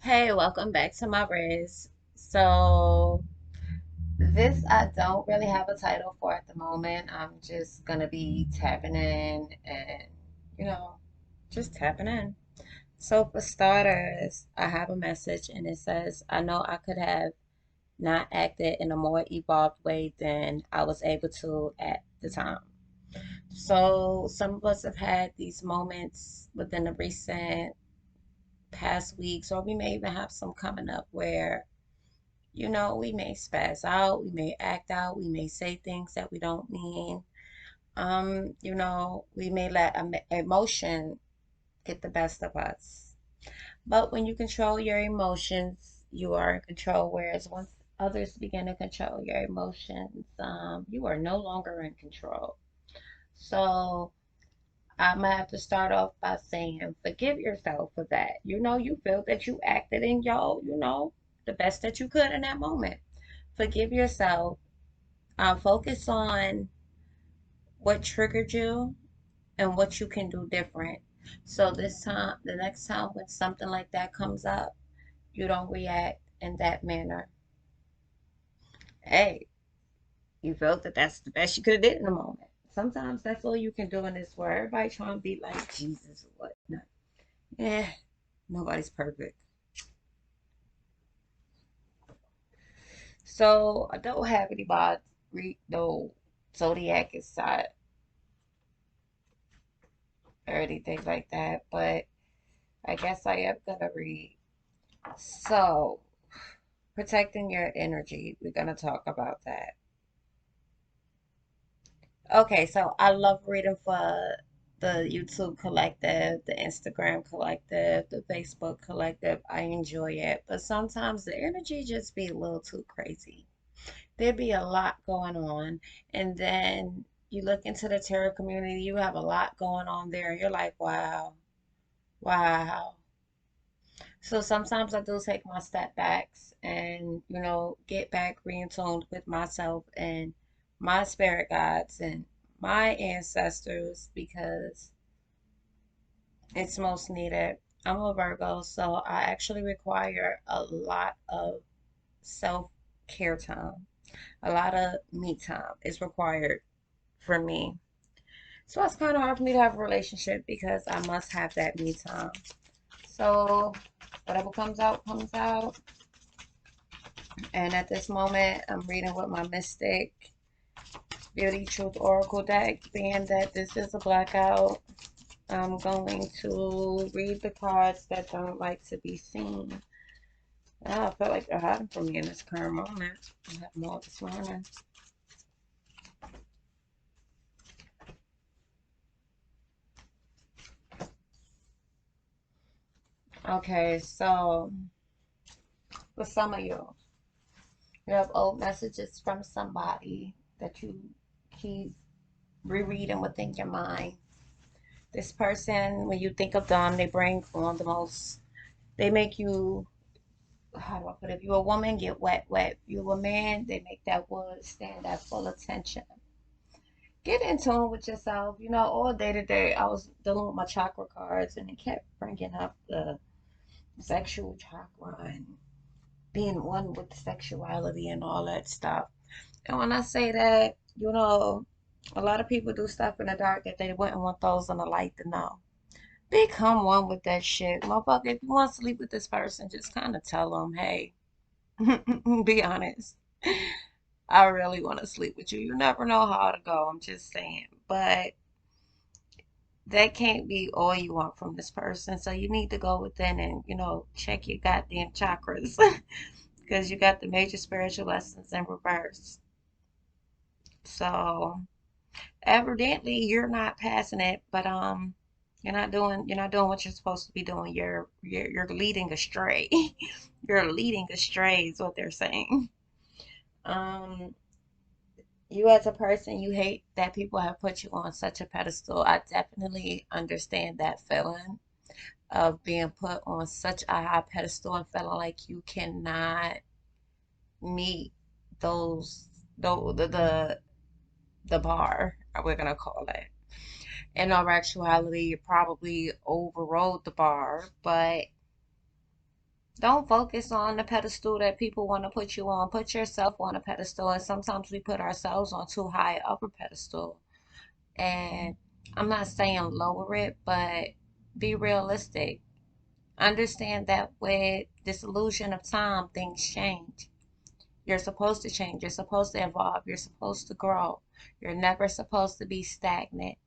Hey, welcome back to my Riz. So, this I don't really have a title for at the moment. I'm just gonna be tapping in and, you know, just tapping in. So, for starters, I have a message and it says, I know I could have not acted in a more evolved way than I was able to at the time. So, some of us have had these moments within the recent past weeks, or we may even have some coming up where we may spaz out, we may act out, we may say things that we don't mean. We may let emotion get the best of us. But when you control your emotions, you are in control. Whereas once others begin to control your emotions, you are no longer in control. So I'm gonna have to start off by saying, forgive yourself for that. You feel that you acted in the best that you could in that moment. Forgive yourself. Focus on what triggered you and what you can do different. So this time, the next time when something like that comes up, you don't react in that manner. Hey, you felt that that's the best you could have did in the moment. Sometimes that's all you can do in this world. Everybody trying to be like Jesus or whatnot. Yeah, nobody's perfect. So I don't have anybody read no zodiac inside or anything like that, but I guess I am gonna read. So, protecting your energy, we're gonna talk about that. Okay, so I love reading for the YouTube collective, the Instagram collective, the Facebook collective. I enjoy it, but sometimes the energy just be a little too crazy. There be a lot going on, and then you look into the tarot community, you have a lot going on there, and you're like, wow, wow. So sometimes I do take my step backs and, get back re-tuned with myself and my spirit guides and my ancestors because it's most needed. I'm a Virgo, so I actually require a lot of self-care time. A lot of me time is required for me. So it's kind of hard for me to have a relationship because I must have that me time. So whatever comes out, comes out. And at this moment, I'm reading with my Mystic Beauty Truth Oracle deck, being that this is a blackout. I'm going to read the cards that don't like to be seen. I feel like they're hiding from me in this current moment. I have more this morning. Okay, so for some of you have old messages from somebody that you keep rereading within your mind. This person, when you think of them, they bring on the most, they make you, how do I put it? If you're a woman, get wet, wet. If you're a man, they make that wood stand at full attention. Get in tune with yourself. All day to day, I was dealing with my chakra cards and it kept bringing up the sexual chakra and being one with sexuality and all that stuff. And when I say that, a lot of people do stuff in the dark that they wouldn't want those in the light to know. Become one with that shit. Motherfucker, if you want to sleep with this person, just kind of tell them, hey, be honest. I really want to sleep with you. You never know how to go. I'm just saying. But that can't be all you want from this person. So you need to go within and, check your goddamn chakras because you got the major spiritual lessons in reverse. So evidently you're not passing it, but you're not doing what you're supposed to be doing. You're leading astray. You're leading astray is what they're saying. Um you as a person, you hate that people have put you on such a pedestal. I definitely understand that feeling of being put on such a high pedestal and feeling like you cannot meet those the bar, we're gonna call it. In all actuality, you probably overrode the bar, but Don't focus on the pedestal that people want to put you on. Put yourself on a pedestal. And sometimes we put ourselves on too high of a pedestal. And I'm not saying lower it, but be realistic. Understand that with this illusion of time, things change. You're supposed to change. You're supposed to evolve. You're supposed to grow. You're never supposed to be stagnant.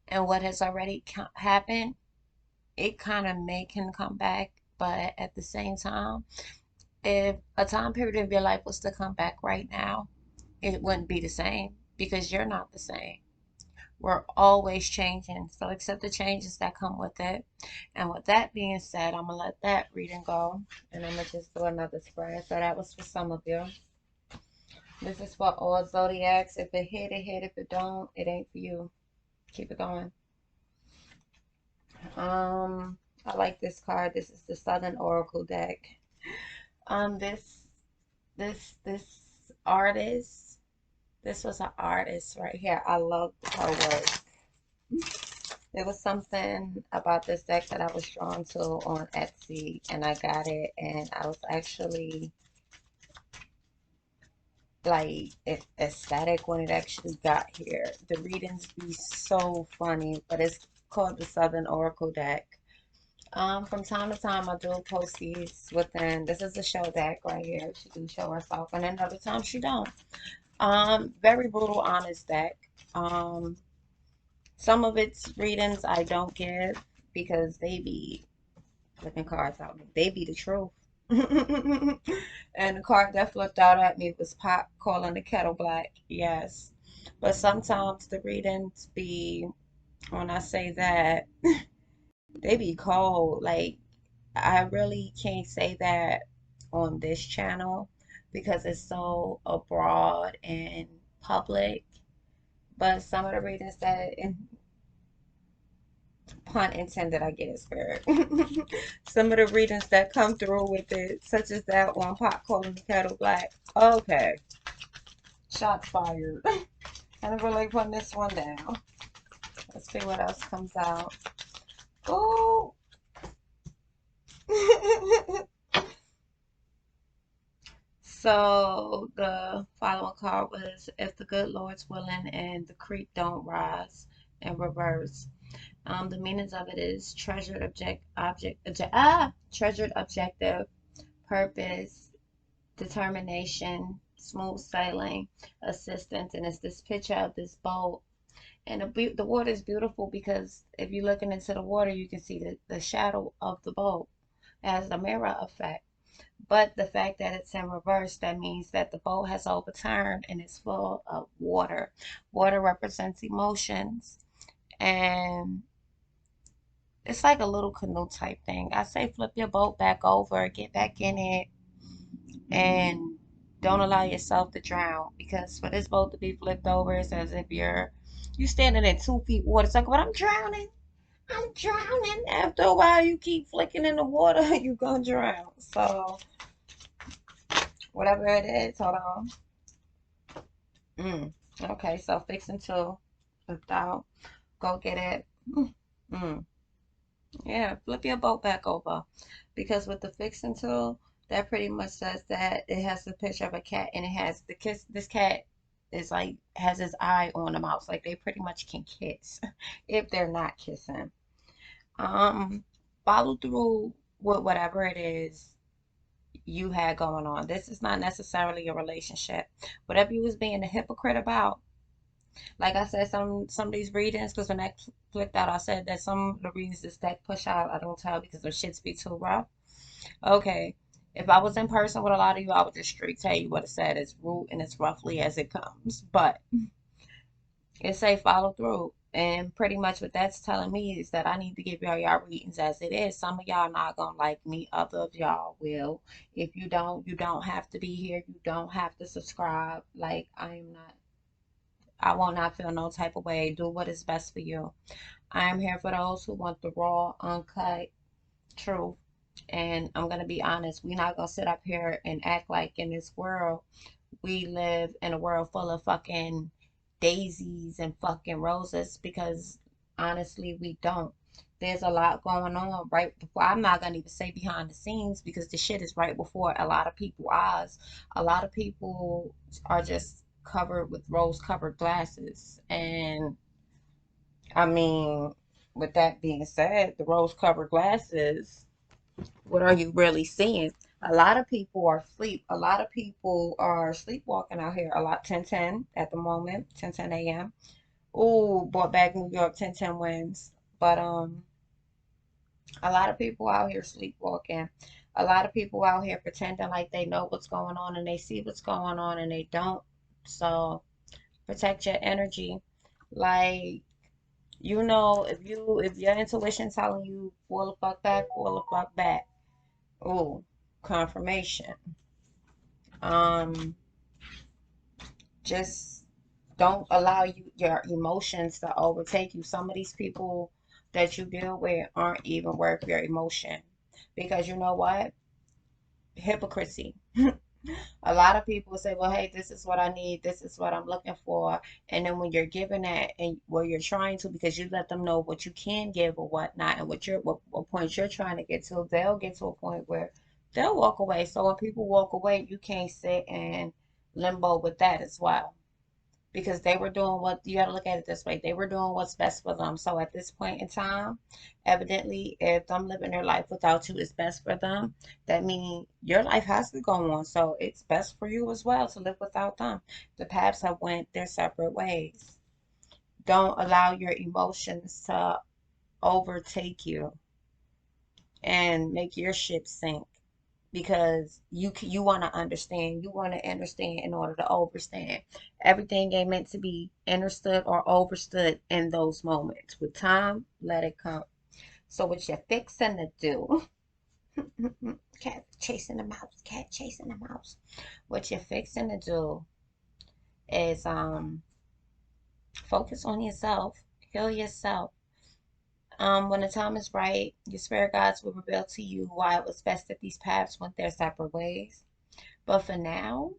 And what has already happened, it kind of can come back. But at the same time, if a time period of your life was to come back right now, it wouldn't be the same because you're not the same. We're always changing. So accept the changes that come with it. And with that being said, I'm going to let that reading go. And I'm going to just do another spread. So that was for some of you. This is for all zodiacs. If it hit, it hit. If it don't, it ain't for you. Keep it going. I like this card. This is the Southern Oracle deck. This this artist, this was an artist right here. I love her work. There was something about this deck that I was drawn to on Etsy, and I got it, and I was actually like ecstatic when it actually got here. The readings be so funny, but it's called the Southern Oracle deck. From time to time, I do post these within. This is a show deck right here. She do show herself, and then other times she don't. Very brutal, honest deck. Um, some of its readings I don't give because they be looking cards out. They be the truth. And the card that flipped out at me was pot calling the kettle black. Yes. But sometimes the readings be, when I say that, they be cold. Like, I really can't say that on this channel because it's so abroad and public. But some of the readings that, pun intended, I get it, spirit. Some of the readings that come through with it, such as that one, pot calling the kettle black. Okay, shots fired. And I'm really putting this one down. Let's see what else comes out. Oh. So the following card was if the good Lord's willing and the creek don't rise in reverse. The meanings of it is treasured objective, purpose, determination, smooth sailing, assistance, and it's this picture of this boat. And the water is beautiful because if you're looking into the water, you can see the shadow of the boat as a mirror effect. But the fact that it's in reverse, that means that the boat has overturned and it's full of water. Water represents emotions, and it's like a little canoe type thing. I say flip your boat back over, get back in it, and don't allow yourself to drown. Because for this boat to be flipped over, it's as if you standing in 2 feet water. It's like, but I'm drowning. I'm drowning. After a while, you keep flicking in the water, you gonna drown. So whatever it is, hold on. Okay, so fixing to flipped out. Go get it. Mm. Yeah, flip your boat back over. Because with the fixing tool, that pretty much says that it has the picture of a cat and it has the kiss. This cat is like has his eye on the mouse. Like they pretty much can kiss if they're not kissing. Um, Follow through with whatever it is you had going on. This is not necessarily a relationship. Whatever you was being a hypocrite about, like I said, some of these readings, because when I flipped out, I said that some of the readings this deck push out, I don't tell because the shits be too rough. Okay, if I was in person with a lot of you, I would just straight tell you what it said. It's rude and it's roughly as it comes, but it say follow through. And pretty much what that's telling me is that I need to give y'all readings as it is. Some of y'all not gonna like me, other of y'all will. If you don't, you don't have to be here. You don't have to subscribe. Like I am not I will not feel no type of way. Do what is best for you. I am here for those who want the raw, uncut truth. And I'm going to be honest, we're not going to sit up here and act like in this world we live in a world full of fucking daisies and fucking roses because honestly, we don't. There's a lot going on right before. I'm not gonna even say behind the scenes because the shit is right before a lot of people's eyes. A lot of people are just covered with rose-covered glasses, and I mean, with that being said, the rose-covered glasses, what are you really seeing? A lot of people are asleep. A lot of people are sleepwalking out here. A lot 10:10 at the moment, 10:10 a.m. Ooh, brought back New York 10:10 wins. But a lot of people out here sleepwalking. A lot of people out here pretending like they know what's going on and they see what's going on and they don't. So protect your energy. Like, if your intuition telling you pull the fuck back, pull the fuck back. Ooh, confirmation. Um, just don't allow your emotions to overtake you. Some of these people that you deal with aren't even worth your emotion. Because you know what? Hypocrisy. A lot of people say, well, hey, this is what I need, this is what I'm looking for. And then when you're giving that and where you're trying to, because you let them know what you can give or whatnot and what point you're trying to get to, they'll get to a point where they'll walk away. So when people walk away, you can't sit in limbo with that as well because they were doing what you got to look at it this way. They were doing what's best for them. So at this point in time, evidently, if them living their life without you is best for them, that means your life has to go on. So it's best for you as well to live without them. The paths have went their separate ways. Don't allow your emotions to overtake you and make your ship sink because you want to understand. You want to understand in order to overstand. Everything ain't meant to be understood or overstood in those moments. With time, let it come. So what you're fixing to do, cat chasing the mouse, cat chasing the mouse. What you're fixing to do is focus on yourself, heal yourself. When the time is right, your spirit guides will reveal to you why it was best that these paths went their separate ways. But for now,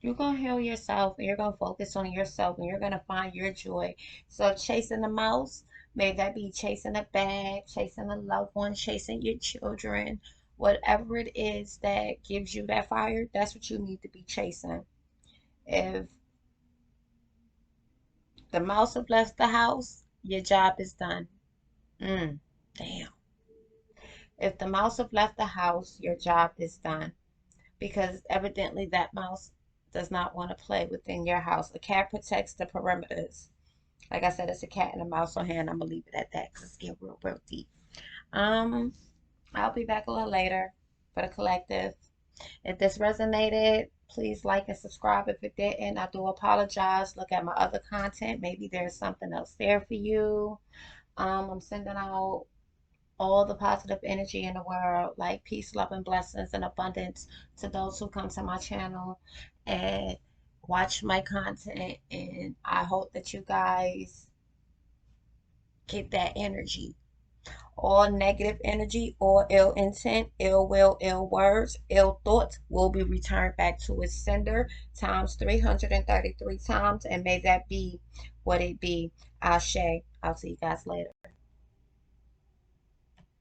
you're going to heal yourself and you're going to focus on yourself and you're going to find your joy. So, chasing the mouse, may that be chasing a bag, chasing a loved one, chasing your children, whatever it is that gives you that fire, that's what you need to be chasing. If the mouse have left the house, your job is done. Mm, damn. If the mouse have left the house, your job is done. Because evidently that mouse does not want to play within your house. A cat protects the perimeters. Like I said, it's a cat and a mouse on hand. I'm gonna leave it at that because it's getting real deep. Um, I'll be back a little later for the collective. If this resonated, please like and subscribe. If it didn't, I do apologize. Look at my other content. Maybe there's something else there for you. I'm sending out all the positive energy in the world, like peace, love, and blessings and abundance to those who come to my channel and watch my content. And I hope that you guys get that energy. All negative energy, all ill intent, ill will, ill words, ill thoughts will be returned back to its sender times 333 times. And may that be what it be. Ashe. I'll see you guys later.